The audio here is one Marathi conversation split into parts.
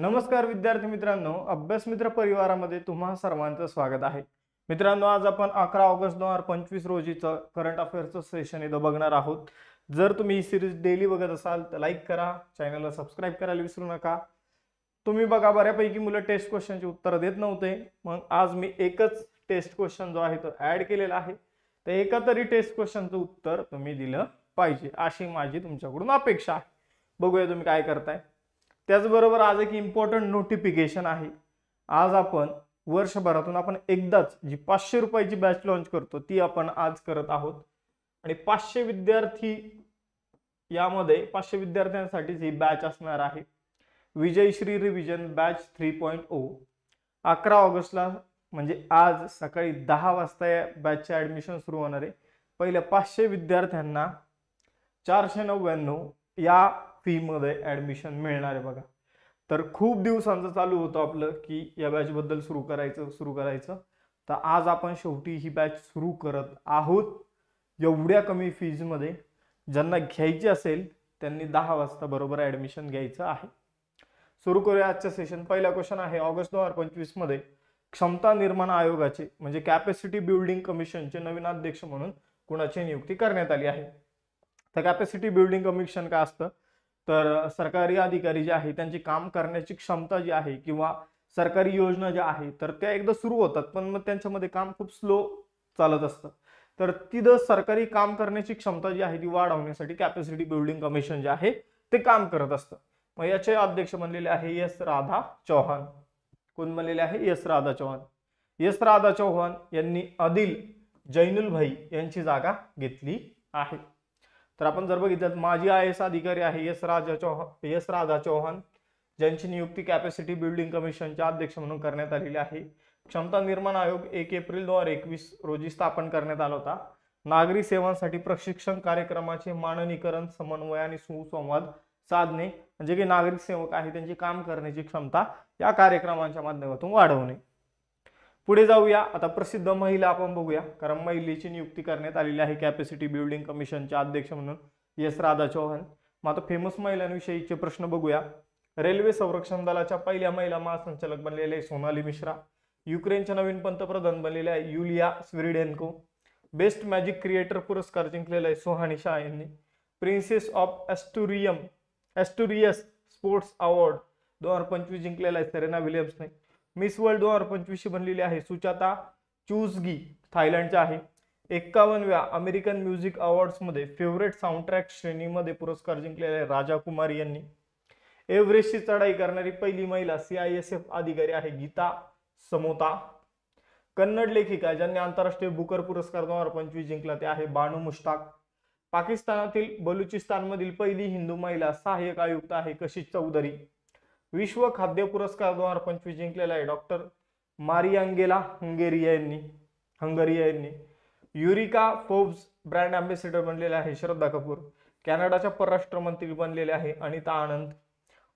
नमस्कार विद्यार्थी मित्रांनो, अभ्यास मित्र परिवारामध्ये तुम्हा सर्वांचं स्वागत आहे. मित्रांनो, आज आपण 11 ऑगस्ट 2025 रोजीचं करंट अफेअर्सचं सेशन इथं बघणार आहोत. जर तुम्ही ही सिरीज डेली बघत असाल तर लाईक करा, चॅनलला सबस्क्राईब करायला विसरू नका. तुम्ही बघा, बऱ्यापैकी मुलं टेस्ट क्वेश्चनची उत्तरं देत नव्हते, मग आज मी एकच टेस्ट क्वेश्चन जो आहे तो ऍड केलेला आहे. तर एका तरी टेस्ट क्वेश्चनचं उत्तर तुम्ही दिलं पाहिजे अशी माझी तुमच्याकडून अपेक्षा आहे. बघूया तुम्ही काय करताय. त्याचबरोबर आज एक इम्पॉर्टंट नोटिफिकेशन आहे. आज आपण वर्षभरातून आपण एकदाच जी 500 रुपयाची बॅच लॉन्च करतो ती आपण आज करत आहोत. आणि 500 विद्यार्थी, यामध्ये 500 विद्यार्थ्यांसाठी ही बॅच असणार आहे. विजयश्री रिव्हिजन बॅच 3.0. 11 ऑगस्टला म्हणजे आज सकाळी 10 वाजता या बॅचचे ऍडमिशन सुरू होणार आहे. पहिल्या 500 विद्यार्थ्यांना 499 या फी मध्ये ऍडमिशन मिळणार आहे. बघा, तर खूप दिवसांचं चालू होतं आपलं की या बॅच बद्दल सुरू करायचं. तर आज आपण शेवटी ही बॅच सुरू करत आहोत. एवढ्या कमी फीज मध्ये ज्यांना घ्यायची असेल त्यांनी 10 वाजता बरोबर ऍडमिशन घ्यायचं आहे. सुरू करूया आजचं सेशन. पहिला क्वेश्चन आहे, ऑगस्ट 2025 मध्ये क्षमता निर्माण आयोगाचे म्हणजे कॅपॅसिटी बिल्डिंग कमिशनचे नवीन अध्यक्ष म्हणून कुणाची नियुक्ती करण्यात आली आहे. तर कॅपॅसिटी बिल्डिंग कमिशन काय असतं, तर सरकारी अधिकारी जे आहे त्यांची काम करण्याची क्षमता जी आहे किंवा सरकारी योजना ज्या आहे तर त्या एकदा सुरू होतात, पण मग त्यांच्यामध्ये काम खूप स्लो चालत असतं. तर तिथं सरकारी काम करण्याची क्षमता जी आहे ती वाढवण्यासाठी कॅपॅसिटी बिल्डिंग कमिशन जे आहे ते काम करत असतं. मग याचे अध्यक्ष बनलेले आहे एस राधा चौहान. कोण बनलेले आहे? एस राधा चौहान. एस राधा चौहान यांनी आदिल जैनुल भाई यांची जागा घेतली आहे. तर आपण जर बघितलं, माजी IAS अधिकारी आहे एस राधा चौहान, ज्यांची नियुक्ती कॅपॅसिटी बिल्डिंग कमिशनच्या अध्यक्ष म्हणून करण्यात आलेली आहे. क्षमता निर्माण आयोग 1 एप्रिल 2021 रोजी स्थापन करण्यात आला होता. नागरी सेवांसाठी प्रशिक्षण कार्यक्रमाचे माननीकरण, समन्वय आणि सुसंवाद साधणे म्हणजे की नागरिक सेवक आहे त्यांची काम करण्याची क्षमता या कार्यक्रमांच्या माध्यमातून वाढवणे. पुढे जाऊया. आता प्रसिद्ध महिला आपण बघूया, कारण महिलेची नियुक्ती करण्यात आलेली आहे कॅपॅसिटी बिल्डिंग कमिशनच्या अध्यक्ष म्हणून एस राधा चौहान. मग आता फेमस महिलांविषयीचे प्रश्न बघूया. रेल्वे संरक्षण दलाच्या पहिल्या महिला महासंचालक बनलेल्या सोनाली मिश्रा. युक्रेनच्या नवीन पंतप्रधान बनलेल्या युलिया स्विरिडेन्को. बेस्ट मॅजिक क्रिएटर पुरस्कार जिंकलेला आहे सोहानी शाह यांनी. प्रिन्सेस ऑफ एस्टुरियस स्पोर्ट्स अवॉर्ड 2025 जिंकलेला आहे सेरेना विलियम्सने. मिस वर्ल्ड 2025 बनलेली आहे सुचाता चुसगी, थायलंडच्या आहे. 51व्या अमेरिकन म्युझिक अवॉर्ड्स मध्ये फेवरेट साऊंडट्रॅक श्रेणीमध्ये पुरस्कार जिंकलेला आहे राजा कुमारी यांनी. एव्हरेस्टची चढाई करणारी पहिली महिला CISF अधिकारी आहे गीता समोता. कन्नड लेखिका ज्यांनी आंतरराष्ट्रीय बुकर पुरस्कार 2025 जिंकला ते आहे बानू मुश्ताक. पाकिस्तानातील बलुचिस्तानमधील पहिली हिंदू महिला सहाय्यक आयुक्त आहे कशिश चौधरी. विश्व खाद्य पुरस्कार 2025 जिंकलेला आहे डॉक्टर मारियांगेला हंगेरिया यांनी. युरिका फोर्ब्स ब्रँड अँबॅसेडर बनलेले आहे श्रद्धा कपूर. कॅनडाच्या परराष्ट्र मंत्री बनलेले आहे अनिता आनंद.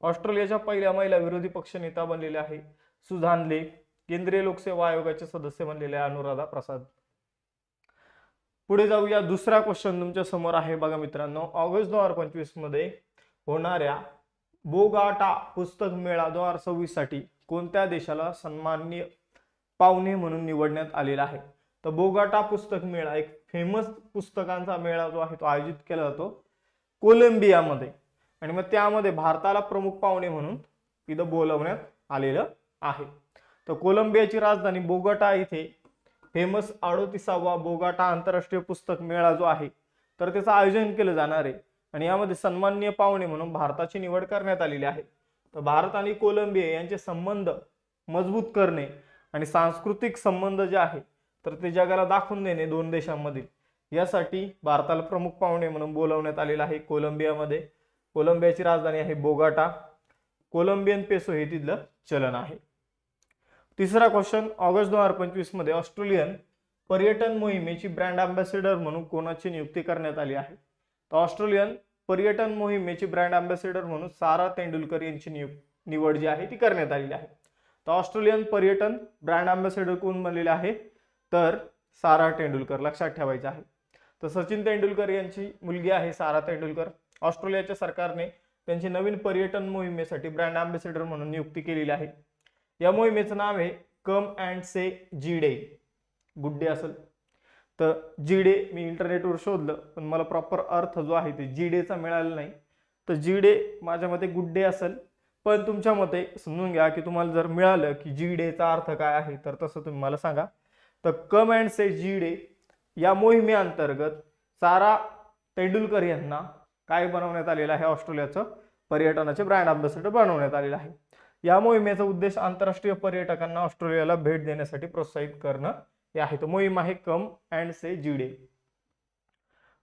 ऑस्ट्रेलियाच्या पहिल्या महिला विरोधी पक्ष नेता बनलेले आहे सुझान ले. केंद्रीय लोकसेवा आयोगाचे सदस्य बनलेले आहे अनुराधा प्रसाद. पुढे जाऊया. दुसरा क्वेश्चन तुमच्या समोर आहे. बघा मित्रांनो, ऑगस्ट 2025 मध्ये होणाऱ्या बोगाटा पुस्तक मेळा 2026 साठी कोणत्या देशाला सन्माननीय पाहुणे म्हणून निवडण्यात आलेला आहे. तर बोगाटा पुस्तक मेळा एक फेमस पुस्तकांचा मेळा जो आहे तो आयोजित केला जातो कोलंबियामध्ये, आणि मग त्यामध्ये भारताला प्रमुख पाहुणे म्हणून इथं बोलवण्यात आलेलं आहे. तर कोलंबियाची राजधानी बोगाटा इथे फेमस 38वा बोगाटा आंतरराष्ट्रीय पुस्तक मेळा जो आहे तर त्याचं आयोजन केलं जाणार आहे, आणि यामध्ये सन्माननीय पाहुणे म्हणून भारताची निवड करण्यात आलेली आहे. तर भारत आणि कोलंबिया यांचे संबंध मजबूत करणे आणि सांस्कृतिक संबंध जे आहे तर ते जगाला दाखवून देणे दोन देशांमधील, यासाठी भारताला प्रमुख पाहुणे म्हणून बोलवण्यात आलेलं आहे कोलंबियामध्ये. कोलंबियाची राजधानी आहे बोगाटा. कोलंबियन पेसो हे तिथलं चलन आहे. तिसरा क्वेश्चन, ऑगस्ट 2025 मध्ये ऑस्ट्रेलियन पर्यटन मोहिमेची ब्रँड अँबॅसेडर म्हणून कोणाची नियुक्ती करण्यात आली आहे. तर ऑस्ट्रेलियन पर्यटन मोहिमेची ब्रँड अँबॅसेडर म्हणून सारा तेंडुलकर यांची निवड जी आहे ती करण्यात आलेली आहे. तर ऑस्ट्रेलियन पर्यटन ब्रँड अँबॅसेडर कोण बनलेले आहे, तर सारा तेंडुलकर, लक्षात ठेवायचं आहे. तर सचिन तेंडुलकर यांची मुलगी आहे सारा तेंडुलकर. ऑस्ट्रेलियाच्या सरकारने त्यांची नवीन पर्यटन मोहिमेसाठी ब्रँड अँबॅसेडर म्हणून नियुक्ती केलेली आहे. या मोहिमेचं नाव आहे come and say G day. Good day असेल तर जी डे मी इंटरनेटवर शोधलं, पण मला प्रॉपर अर्थ जो आहे ते जी डेचा मिळाला नाही. तर जी डे माझ्या मते गुड डे असेल, पण तुमच्या मते समजून घ्या की तुम्हाला जर मिळालं की जी डेचा अर्थ काय आहे तर तसं तुम्ही मला सांगा. तर कम अँड से जी डे या मोहिमेअंतर्गत सारा तेंडुलकर यांना काय बनवण्यात आलेलं आहे, ऑस्ट्रेलियाचं पर्यटनाचे ब्रँड अँबॅसेडर बनवण्यात आलेलं आहे. या मोहिमेचा उद्देश आंतरराष्ट्रीय पर्यटकांना ऑस्ट्रेलियाला भेट देण्यासाठी प्रोत्साहित करणं हे आहे. तर मोहीम आहे come and say G day.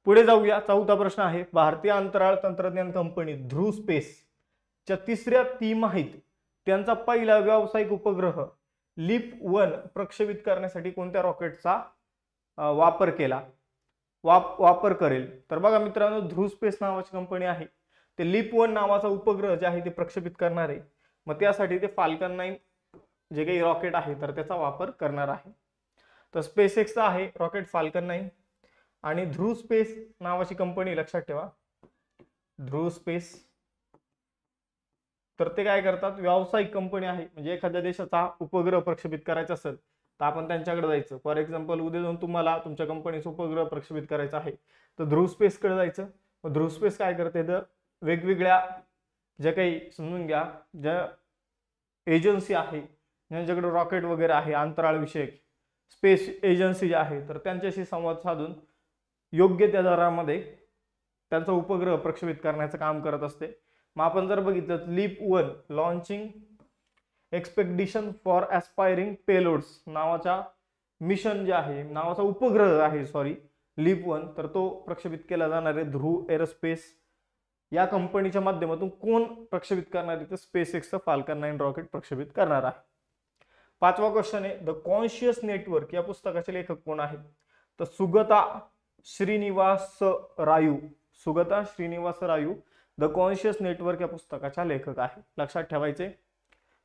पुढे जाऊया. चौथा प्रश्न आहे, भारतीय अंतराळ तंत्रज्ञान कंपनी ध्रुव स्पेसच्या तिसऱ्या तिमाहीत त्यांचा पहिला व्यावसायिक उपग्रह लीप-1 प्रक्षेपित करण्यासाठी कोणत्या रॉकेटचा वापर करेल? तर बघा मित्रांनो, ध्रुव स्पेस नावाची कंपनी आहे, ते लीप-1 नावाचा उपग्रह जे आहे ते प्रक्षेपित करणार आहे. मग त्यासाठी ते फाल्कन 9 जे काही रॉकेट आहे तर त्याचा वापर करणार आहे. तर स्पेस एक्सचा आहे रॉकेट फाल्कन 9 आणि ध्रुव स्पेस नावाची कंपनी लक्षात ठेवा, ध्रुव स्पेस. तर ते काय करतात, व्यावसायिक कंपनी आहे. म्हणजे एखाद्या देशाचा उपग्रह प्रक्षेपित करायचा असेल तर आपण त्यांच्याकडे जायचं. फॉर एक्झाम्पल उद्या जाऊन तुम्हाला तुमच्या कंपनीचा उपग्रह प्रक्षेपित करायचा आहे तर ध्रुव स्पेसकडे जायचं. मग ध्रुव स्पेस काय करते, तर वेगवेगळ्या ज्या काही समजून घ्या ज्या एजन्सी आहे ज्यांच्याकडे रॉकेट वगैरे आहे, अंतराळ विषयक स्पेस एजन्सी जी आहे, तर त्यांच्याशी संवाद साधून योग्य त्या दरामध्ये त्यांचा उपग्रह प्रक्षेपित करण्याचं काम करत असते. मग आपण जर बघितलं LEAP launching expedition for aspiring payloads नावाचा मिशन जे आहे, नावाचा उपग्रह आहे लीप-1, तर तो प्रक्षेपित केला जाणार आहे ध्रुव एरोस्पेस या कंपनीच्या माध्यमातून. कोण प्रक्षेपित करणार आहे, तर स्पेस एक्सचं फाल्कन 9 रॉकेट प्रक्षेपित करणार आहे. पाचवा क्वेश्चन आहे, द कॉन्शियस नेटवर्क या पुस्तकाचे लेखक कोण आहेत? तर Sugata Srinivasa Raju. Sugata Srinivasa Raju the conscious network या पुस्तकाच्या लेखक आहे. लक्षात ठेवायचे.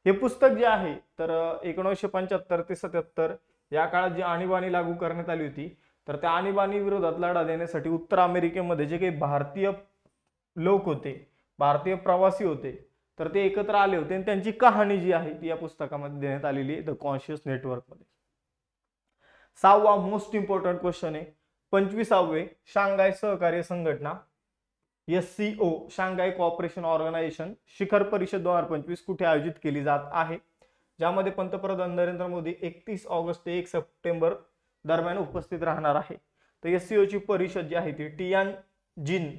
हे पुस्तक जे आहे तर 1975 ते 77 या काळात जी आणीबाणी लागू करण्यात आली होती, तर त्या आणीबाणी विरोधात लढा देण्यासाठी उत्तर अमेरिकेमध्ये जे काही भारतीय लोक होते, भारतीय प्रवासी होते, तर ते एकत्र आले होते आणि त्यांची कहाणी जी आहे ती या पुस्तकामध्ये देण्यात आलेली आहे द कॉन्शियस नेटवर्क मध्ये. सहावा मोस्ट इम्पॉर्टंट क्वेश्चन आहे, 25वे शांघाय सहकार्य संघटना SCO शांघाय कोऑपरेशन ऑर्गनायझेशन शिखर परिषद 2025 कुठे आयोजित केली जात आहे? ज्यामध्ये पंतप्रधान नरेंद्र मोदी 31 ऑगस्ट ते 1 सप्टेंबर दरम्यान उपस्थित राहणार आहे. तर SCO ची परिषद जी आहे ती टियानजिन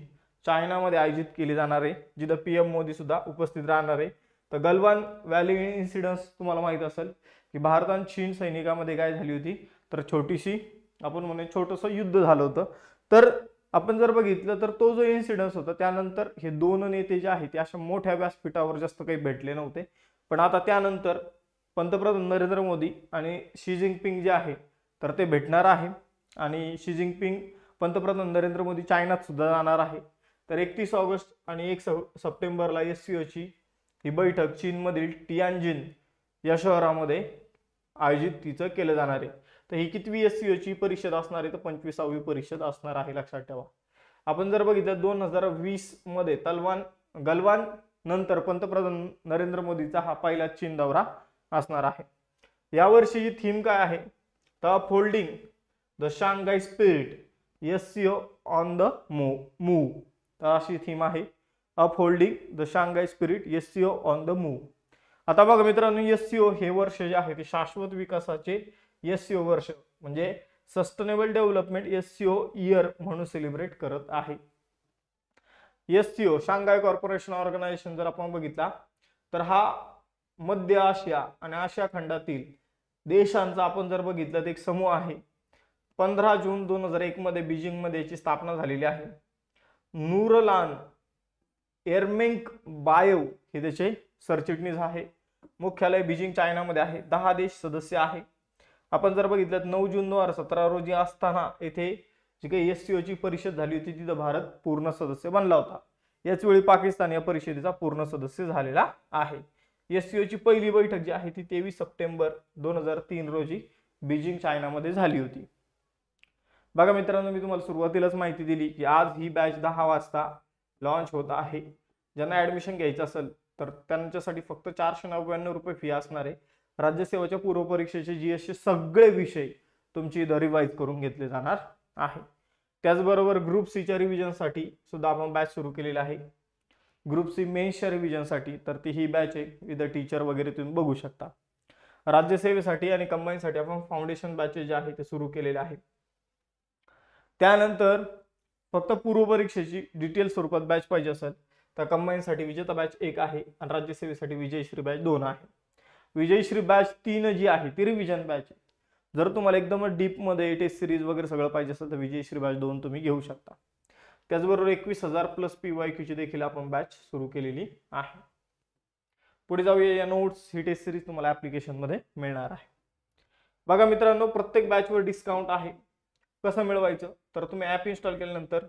चायनामध्ये आयोजित केली जाणार आहे, जिथे PM मोदी सुद्धा उपस्थित राहणार आहे. तर गलवान व्हॅली इन्सिडन्स तुम्हाला माहित असेल की भारत आणि चीन सैनिकामध्ये काय झाली होती, तर छोटीशी आपण म्हणू छोटंसं युद्ध झालं होतं. तर आपण जर बघितलं तर तो जो इन्सिडन्स होता त्यानंतर हे दोन नेते जे आहेत ते अशा मोठ्या व्यासपीठावर जास्त काही भेटले नव्हते. पण आता त्यानंतर पंतप्रधान नरेंद्र मोदी आणि शी जिनपिंग जे आहे तर ते भेटणार आहे आणि शी जिनपिंग पंतप्रधान नरेंद्र मोदी चायनात सुद्धा जाणार आहे. तर 31 ऑगस्ट आणि 1 सप्टेंबरला SCO ची ही बैठक चीनमधील टियानजिन या शहरामध्ये आयोजित तिचं केलं जाणार आहे. तर ही कितवी SCO ची परिषद असणार आहे, तर 25वी परिषद असणार आहे. लक्षात ठेवा. आपण जर बघितलं 2020 मध्ये गलवान नंतर पंतप्रधान नरेंद्र मोदीचा हा पहिला चीन दौरा असणार आहे. या वर्षीची थीम काय आहे, तर upholding the Shanghai spirit SCO on the move. तर अशी थीम आहे, upholding the Shanghai spirit SCO on the move. आता बघा मित्रांनो, SCO हे वर्ष जे आहे ते शाश्वत विकासाचे SCO वर्ष म्हणजे सस्टेनेबल डेव्हलपमेंट SCO इयर म्हणून सेलिब्रेट करत आहे. SCO शांघाय कॉर्पोरेशन ऑर्गनायझेशन जर आपण बघितला तर हा मध्य आशिया आणि आशिया खंडातील देशांचा आपण जर बघितलं तर एक समूह आहे. 15 जून 2001 मध्ये बीजिंग मध्ये याची स्थापना झालेली आहे. नूरलान एरमेंक बायव हे त्याचे सरचिटणीस आहे. मुख्यालय बीजिंग चायनामध्ये आहे. 10 देश सदस्य आहे. आपण जर बघितलं 9 जून 2017 रोजी असताना येथे जी काही SCO ची परिषद झाली होती तिथं भारत पूर्ण सदस्य बनला होता. याच वेळी पाकिस्तान या परिषदेचा पूर्ण सदस्य झालेला आहे. SCO ची पहिली बैठक जी आहे ती 23 सप्टेंबर 2003 रोजी बीजिंग चायनामध्ये झाली होती. बघा मित्रांनो, मी तुम्हाला सुरुवातीलाच माहिती दिली की आज ही बॅच 10 वाजता लॉन्च होत आहे. ज्यांना ऍडमिशन घ्यायचं असेल तर त्यांच्यासाठी फक्त 499 रुपये फी असणार आहे. राज्यसेवेच्या पूर्व परीक्षेचे जीएसचे सगळे विषय तुमची इथं रिवाईज करून घेतले जाणार आहे. त्याचबरोबर ग्रुप सीच्या रिव्हिजनसाठी सुद्धा आपण बॅच सुरू केलेली आहे. ग्रुप सी मेन्सच्या रिव्हिजनसाठी तर ती ही बॅच आहे, विथ टीचर वगैरे तुम्ही बघू शकता. राज्यसेवेसाठी आणि कंबाईनसाठी आपण फाउंडेशन बॅचेस जे आहे ते सुरू केलेले आहे. त्यानंतर फक्त पूर्व परीक्षेची डिटेल स्वरूपात बॅच पाहिजे असेल तर कंबाईनसाठी विजेता बॅच 1 आहे आणि राज्यसेवेसाठी विजयश्री बॅच 2 आहे. विजयश्री बॅच 3 जी आहे ती रिव्हिजन बॅच आहे. जर तुम्हाला एकदम डीप मध्ये टेस्ट सिरीज वगैरे सगळं पाहिजे असेल तर विजयश्री बॅच 2 तुम्ही घेऊ शकता. त्याचबरोबर 21,000 प्लस PYQ ची देखील आपण बॅच सुरू केलेली आहे. पुढे जाऊया. या नोट्स ही टेस्ट सिरीज तुम्हाला ऍप्लिकेशन मध्ये मिळणार आहे. बघा मित्रांनो, प्रत्येक बॅचवर डिस्काउंट आहे. कसं मिळवायचं तर तुम्ही ऍप इन्स्टॉल केल्यानंतर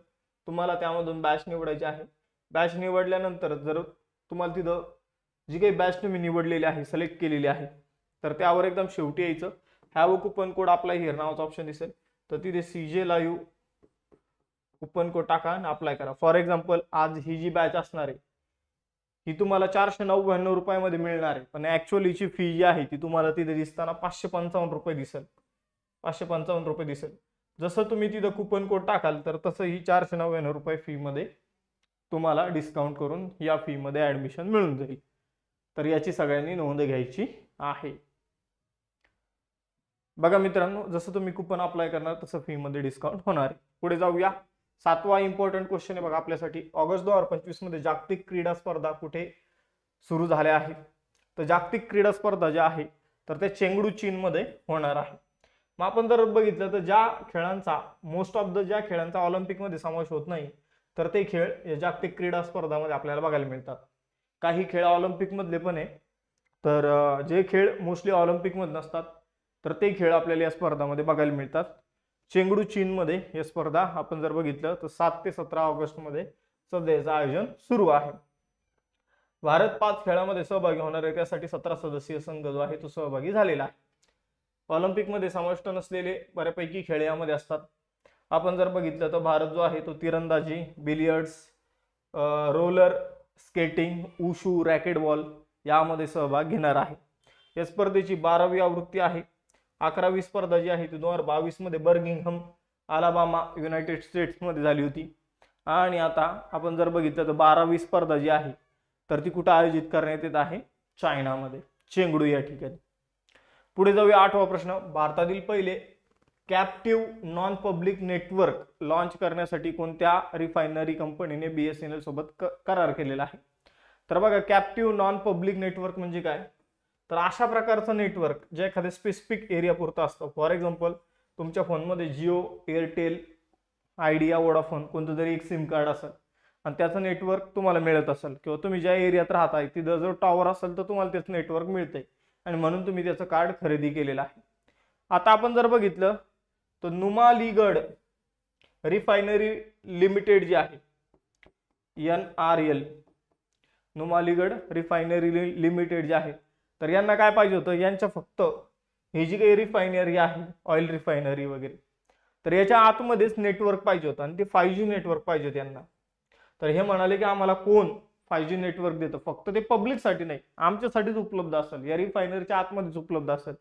तुम्हाला त्यामधून बॅच निवडायची आहे. बॅच निवडल्यानंतर जर तुम्हाला तिथं जी काही बॅच तुम्ही निवडलेली आहे, सिलेक्ट केलेली आहे, तर त्यावर एकदम शेवटी यायचं have coupon code apply here नावाचा ऑप्शन दिसेल, तर तिथे CJ लाईव्ह कुपन कोड टाका आणि अप्लाय करा. फॉर एक्झाम्पल आज ही जी बॅच असणार आहे ही तुम्हाला 499 रुपयामध्ये मिळणार आहे, पण ऍक्च्युअलीची फी जी आहे ती तुम्हाला तिथे दिसताना 555 रुपये दिसेल. 555 रुपये दिसेल. जसं तुम्ही तिथं कुपन कोड टाकाल तर तसं ही 499 रुपये फी मध्ये तुम्हाला डिस्काउंट करून या फी मध्ये ऍडमिशन मिळून जाईल. तर याची सगळ्यांनी नोंद घ्यायची आहे. बघा मित्रांनो, जसं तुम्ही कुपन अप्लाय करणार तसं फी मध्ये डिस्काउंट होणार आहे. पुढे जाऊया. 7वा इम्पॉर्टंट क्वेश्चन आहे बघा आपल्यासाठी. ऑगस्ट 2025 मध्ये जागतिक क्रीडा स्पर्धा कुठे सुरू झाल्या आहेत? तर जागतिक क्रीडा स्पर्धा ज्या आहे तर त्या चेंगडू चीन मध्ये होणार आहे. मग आपण जर बघितलं तर ज्या खेळांचा मोस्ट ऑफ द ज्या खेळांचा ऑलिम्पिक मध्ये समावेश होत नाही तर ते खेळ या जागतिक क्रीडा स्पर्धामध्ये आपल्याला बघायला मिळतात. काही खेळ ऑलिम्पिक मधले पण आहे, तर जे खेळ मोस्टली ऑलिम्पिक मध्ये नसतात तर ते खेळ आपल्याला या स्पर्धामध्ये बघायला मिळतात. चेंगडू चीन मध्ये ही स्पर्धा आपण जर बघितलं तर 7 ते 17 ऑगस्ट मध्ये सध्या याचं आयोजन सुरू आहे. भारत 5 खेळामध्ये सहभागी होणार आहे, त्यासाठी 17 सदस्यीय संघ जो आहे तो सहभागी झालेला आहे. ऑलिम्पिक मध्ये समाविष्ट नसलेले बऱ्यापैकी खेळ यामध्ये असतात. आपण जर बघितलं तर भारत जो आहे तो तिरंदाजी, बिलियर्ड्स, रोलर स्केटिंग, उशू, रॅकेटबॉल यामध्ये सहभाग घेणार आहे. या स्पर्धेची 12वी आवृत्ती आहे. 11वी स्पर्धा जी आहे ती 2022 मध्ये बर्मिंगहम, अलाबामा, युनायटेड स्टेट्स मध्ये झाली होती. आणि आता आपण जर बघितलं तर 12वी स्पर्धा जी आहे तर ती कुठे आयोजित करण्यात येत आहे? चायनामध्ये, चेंगडू या ठिकाणी. पुढे जाऊया. 8वा प्रश्न. भारतातील पहिले captive non public network launch करण्यासाठी कोणत्या रिफायनरी कंपनीने BSNL सोबत करार केलेला आहे? तर बघा, कॅप्टिव्ह नॉन पब्लिक नेटवर्क म्हणजे काय? तर अशा प्रकारचं नेटवर्क जे एखाद्या स्पेसिफिक एरिया पुरतं असतं. फॉर एक्झाम्पल तुमच्या फोनमध्ये जिओ, एअरटेल, आयडिया, वोडाफोन कोणतं तरी एक सिम कार्ड असेल आणि त्याचं नेटवर्क तुम्हाला मिळत असेल, किंवा तुम्ही ज्या एरियात राहताय तिथं जर टॉवर असेल तर तुम्हाला त्याचं नेटवर्क मिळतंय आणि म्हणून तुम्ही त्याचं कार्ड खरेदी केलेलं आहे. आता आपण जर बघितलं तर नुमालीगड रिफायनरी लिमिटेड जी आहे, NRL, नुमालीगड रिफायनरी लिमिटेड जे आहे तर यांना काय पाहिजे होतं? यांच्या फक्त ही जी काही रिफायनरी आहे, ऑइल रिफायनरी वगैरे, तर याच्या आतमध्येच नेटवर्क पाहिजे होतं आणि ते 5G नेटवर्क पाहिजे होतं यांना. तर हे म्हणाले की आम्हाला कोण 5G नेटवर्क देतं, फक्त ते पब्लिकसाठी नाही, आमच्यासाठीच उपलब्ध असेल, या रिफायनरीच्या आतमध्येच उपलब्ध असेल.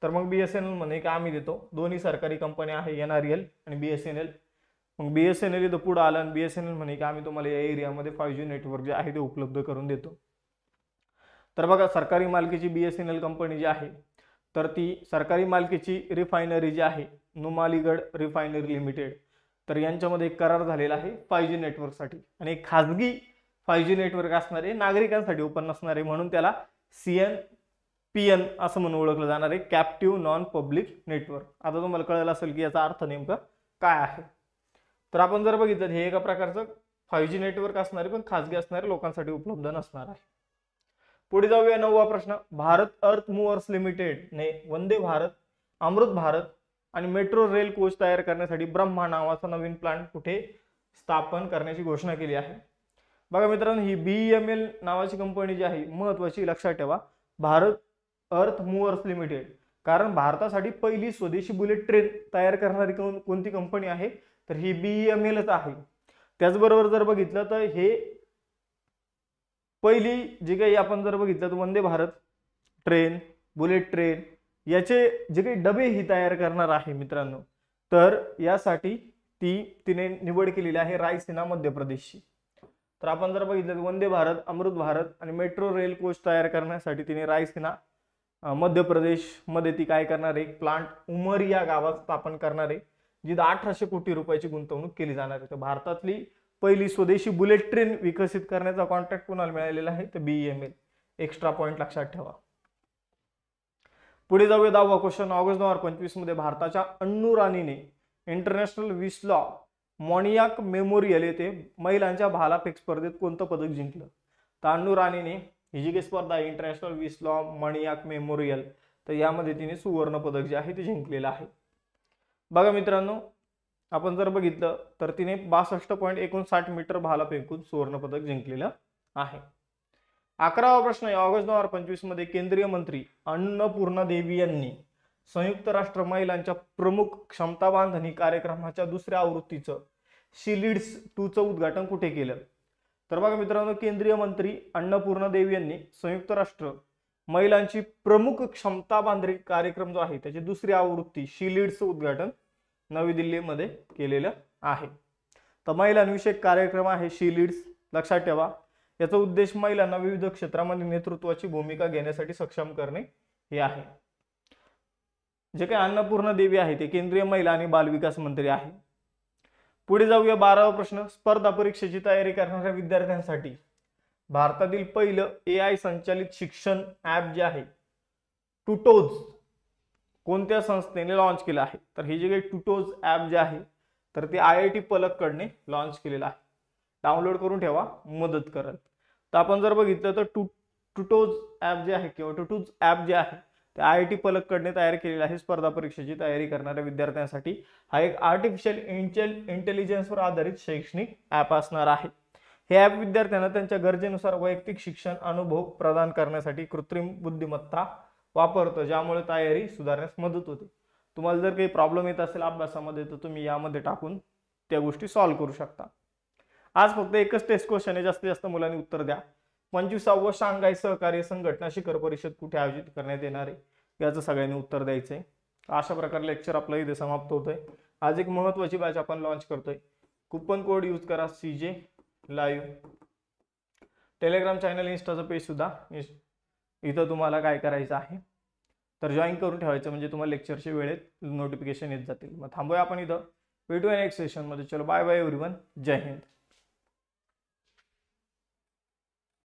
तर मग BSNL म्हणे की आम्ही देतो. दोन्ही सरकारी कंपन्या आहे, NRL आणि BSNL. मग BSNL इथं पुढे आलं आणि BSNL म्हणे की आम्ही तुम्हाला या एरियामध्ये 5G नेटवर्क जे आहे ते उपलब्ध करून देतो. तर बघा, सरकारी मालकीची BSNL कंपनी जी आहे तर ती सरकारी मालकीची रिफायनरी जी आहे नुमालीगड रिफायनरी लिमिटेड, तर यांच्यामध्ये एक करार झालेला आहे 5G नेटवर्कसाठी. आणि एक खाजगी 5G नेटवर्क असणार आहे, नागरिकांसाठी ओपन नसणार आहे, म्हणून त्याला CNPN असं म्हणून ओळखलं जाणार आहे, कॅप्टिव्ह नॉन पब्लिक नेटवर्क. आता तुम्हाला कळलं असेल की याचा अर्थ नेमका काय आहे. तर आपण जर बघितलं हे एका प्रकारचं 5G नेटवर्क असणार आहे, पण खाजगी असणार आहे, लोकांसाठी उपलब्ध नसणार आहे. पुढे जाऊया. 9वा प्रश्न. भारत अर्थ मूव्हर्स लिमिटेड ने वंदे भारत, अमृत भारत आणि मेट्रो रेल कोच तयार करण्यासाठी ब्रह्मा नावाचा नवीन प्लांट कुठे स्थापन करण्याची घोषणा केली आहे? बघा मित्रांनो, ही BEML नावाची कंपनी जी आहे महत्वाची, लक्षात ठेवा, भारत अर्थ मूव्हर्स लिमिटेड, कारण भारतासाठी पहिली स्वदेशी बुलेट ट्रेन तयार करणारी कोणती कंपनी आहे तर ही BEMLच आहे. त्याचबरोबर जर बघितलं तर हे पहिली जी काही आपण जर बघितलं तर Vande Bharat train, bullet train याचे जे काही डबे ही तयार करणार आहे मित्रांनो, तर यासाठी तिने निवड केलेली आहे रायसीना मध्य प्रदेशची. तर आपण जर बघितलं तर वंदे भारत, अमृत भारत आणि मेट्रो रेल कोच तयार करण्यासाठी तिने रायसीना मध्य प्रदेश मध्ये ती काय करणार आहे, एक प्लांट उमरिया गावात स्थापन करणार आहे, जिथे 1800 कोटी रुपयाची गुंतवणूक केली जाणार आहे. तर भारतातली पहिली स्वदेशी बुलेट ट्रेन विकसित करण्याचा कॉन्ट्रॅक्ट कोणाला मिळालेला आहे, तर BEML. एक्स्ट्रा पॉइंट लक्षात ठेवा. पुढे जाऊया 10वा क्वेश्चन. ऑगस्ट 2025 मध्ये भारताच्या अन्नू राणीने इंटरनॅशनल विस्लॉ मॉनियाक मेमोरियल येथे महिलांच्या भालाफेक स्पर्धेत कोणतं पदक जिंकलं. तर अन्नू राणीने ही जी काही स्पर्धा आहे इंटरनॅशनल विस्लॉ मॉनियाक मेमोरियल, तर यामध्ये तिने सुवर्ण पदक जे आहे ते जिंकलेलं आहे. बघा मित्रांनो, आपण जर बघितलं तर तिने 62.59 मीटर भाला फेकून सुवर्ण पदक जिंकलेलं आहे. 11वा प्रश्न आहे. ऑगस्ट 2025 मध्ये केंद्रीय मंत्री अन्नपूर्णा देवी यांनी संयुक्त राष्ट्र महिलांच्या प्रमुख क्षमता बांधणी कार्यक्रमाच्या दुसऱ्या आवृत्तीचं शीलीड्स 2चं उद्घाटन कुठे केलं. तर बघा मित्रांनो, केंद्रीय मंत्री अन्नपूर्णा देवी यांनी संयुक्त राष्ट्र महिलांची प्रमुख क्षमता बांधणी कार्यक्रम जो आहे त्याची दुसरी आवृत्ती शीलीड्सचं उद्घाटन नवी दिल्लीमध्ये केलेलं आहे. तर महिलांविषयक कार्यक्रम आहे शीलीड्स, लक्षात ठेवा. याचा उद्देश महिलांना विविध क्षेत्रामध्ये नेतृत्वाची भूमिका घेण्यासाठी सक्षम करणे हे आहे. जे काही अन्नपूर्णा देवी आहे ते केंद्रीय महिला आणि बालविकास मंत्री आहे. पुढे जाऊया 12वा प्रश्न. स्पर्धा परीक्षेची तयारी करणाऱ्या विद्यार्थ्यांसाठी भारतातील पहिलं AI संचालित शिक्षण ऍप जे आहे टुटोज कोणत्या संस्थेने लॉन्च केलं आहे. तर हे जे काही टुटोज ऍप जे आहे तर ते IIT पलक कडने लॉन्च केलेलं आहे. डाउनलोड करून ठेवा, मदत करेल. तर आपण जर बघितलं तर टुटोज ऍप जे आहे किंवा टुटोज ऍप जे आहे ते IIT पलक कडने तयार केलेलं आहे. स्पर्धा परीक्षेची तयारी करणाऱ्या विद्यार्थ्यांसाठी हा एक आर्टिफिशियल इंटेलिजन्सवर आधारित शैक्षणिक ऍप असणार आहे. हे ऍप विद्यार्थ्यांना त्यांच्या गरजेनुसार वैयक्तिक शिक्षण अनुभव प्रदान करण्यासाठी कृत्रिम बुद्धिमत्ता वापरतं, ज्यामुळे तयारी सुधारण्यास मदत होते. तुम्हाला जर काही प्रॉब्लेम येत असेल अभ्यासामध्ये तर तुम्ही यामध्ये टाकून त्या गोष्टी सॉल्व्ह करू शकता. आज फक्त एकच टेस्ट क्वेश्चन आहे, जास्तीत जास्त मुलांनी उत्तर द्या. 25वा शांघाय सहकार्य संघटना शिखर परिषद कुठे आयोजित करण्यात येणार आहे याचं सगळ्यांनी उत्तर द्यायचंय. अशा प्रकारे लेक्चर आपलं इथे समाप्त होतोय. आज एक महत्त्वाची बॅच आपण लॉन्च करतोय. कुपन कोड यूज करा CJ लाईव्ह. टेलिग्राम चॅनल, इंस्टाचं पेज सुद्धा इथं तुम्हाला काय करायचं आहे तर जॉईन करून ठेवायचं, म्हणजे तुम्हाला लेक्चरच्या वेळेत नोटिफिकेशन येत जातील. मग थांबूया आपण इथं, भेटूया नेक्स्ट सेशनमध्ये. चलो बाय बाय एव्हरीवन, जय हिंद.